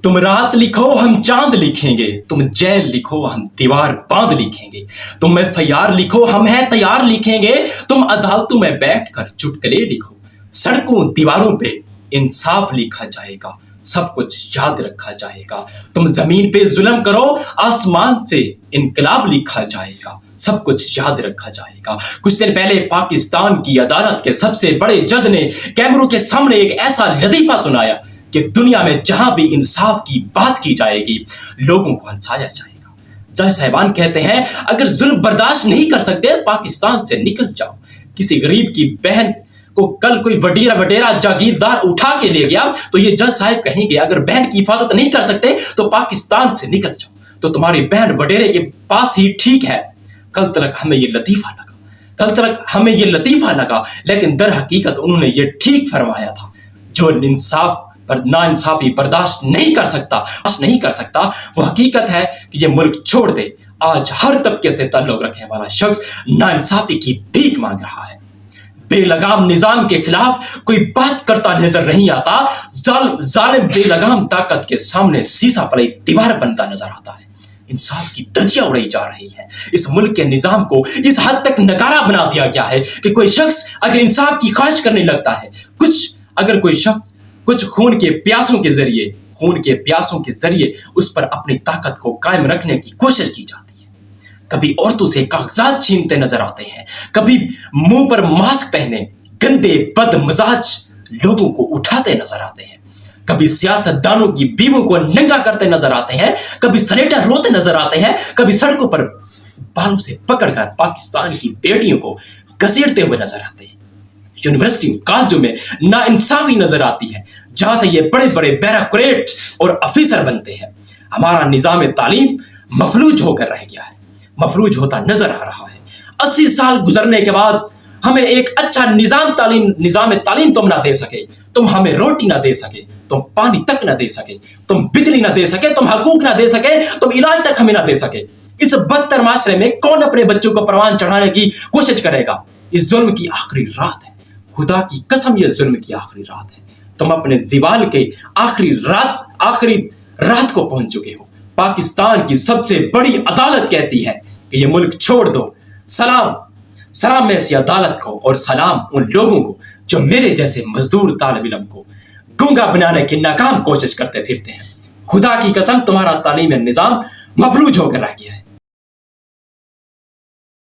तुम रात लिखो हम चांद लिखेंगे, तुम जेल लिखो हम दीवार बांध लिखेंगे, तुम एफआईआर लिखो हम हैं तैयार लिखेंगे, तुम अदालतों में बैठकर चुटकुले लिखो, सड़कों दीवारों पे इंसाफ लिखा जाएगा, सब कुछ याद रखा जाएगा। तुम जमीन पे जुल्म करो, आसमान से इनकलाब लिखा जाएगा, सब कुछ याद रखा जाएगा। कुछ दिन पहले पाकिस्तान की अदालत के सबसे बड़े जज ने कैमरों के सामने एक ऐसा लतीफा सुनाया कि दुनिया में जहां भी इंसाफ की बात की जाएगी लोगों को हंसाया जाएगा। जज साहिबान कहते हैं अगर जुल्म बर्दाश्त नहीं कर सकते पाकिस्तान से निकल जाओ। किसी गरीब की बहन को कल कोई वडेरा जागीरदार उठा के ले गया तो ये जज साहब कहेंगे अगर बहन की हिफाजत नहीं कर सकते तो पाकिस्तान से निकल जाओ, तो तुम्हारी बहन वडेरे के पास ही ठीक है। कल तक हमें ये लतीफा लगा, लेकिन दर हकीकत उन्होंने ये ठीक फरमाया था। जो इंसाफ पर नाइंसाफी बर्दाश्त नहीं कर सकता वो हकीकत है कि ये मुल्क छोड़ दे। आज हर तबके से ताल्लुक रखने वाला शख्स नाइंसाफी की भीख मांग रहा है। बेलगाम निजाम के खिलाफ कोई बात करता नजर नहीं आता। जालिम बेलगाम ताकत के सामने सीसा पड़ी दीवार बनता नजर आता है। इंसाफ की धज्जियां उड़ाई जा रही है। इस मुल्क के निजाम को इस हद तक नकारा बना दिया गया है कि कोई शख्स अगर इंसाफ की ख्वाहिश करने लगता है, अगर कोई शख्स कुछ खून के प्यासों के जरिए उस पर अपनी ताकत को कायम रखने की कोशिश की जाती है। कभी औरतों से कागजात छीनते नजर आते हैं, कभी मुंह पर मास्क पहने गंदे बदमजाज लोगों को उठाते नजर आते हैं, कभी सियासतदानों की बीवों को नंगा करते नजर आते हैं, कभी सेनेटर रोते नजर आते हैं, कभी सड़कों पर बालों से पकड़कर पाकिस्तान की बेटियों को घसीटते हुए नजर आते हैं। यूनिवर्सिटी कॉलेजों में नाइंसाफी नजर आती है, जहां से ये बड़े बड़े ब्यूरोक्रेट और अफीसर बनते हैं। हमारा निजाम तालीम मफलूज होकर रह गया है, मफलूज होता नजर आ रहा है। 80 साल गुजरने के बाद हमें एक अच्छा निजाम तालीम तुम ना दे सके, तुम हमें रोटी ना दे सके, तुम पानी तक ना दे सके, तुम बिजली ना दे सके, तुम हकूक ना दे सके, तुम इलाज तक हमें ना दे सके। इस बदतर माशरे में कौन अपने बच्चों को परवान चढ़ाने की कोशिश करेगा? इस जुल्म की आखिरी रात है, खुदा की कसम ये जुल्म की आखिरी रात है। तुम अपने जिवाल के आखिरी रात को पहुंच चुके हो। पाकिस्तान की सबसे बड़ी अदालत कहती है कि ये मुल्क छोड़ दो। सलाम ऐसी अदालत को और सलाम उन लोगों को जो मेरे जैसे मजदूर तालिब इल्म को गूंगा बनाने की नाकाम कोशिश करते फिरते हैं। खुदा की कसम तुम्हारा तालीमी निजाम मफलूज होकर रह गया है।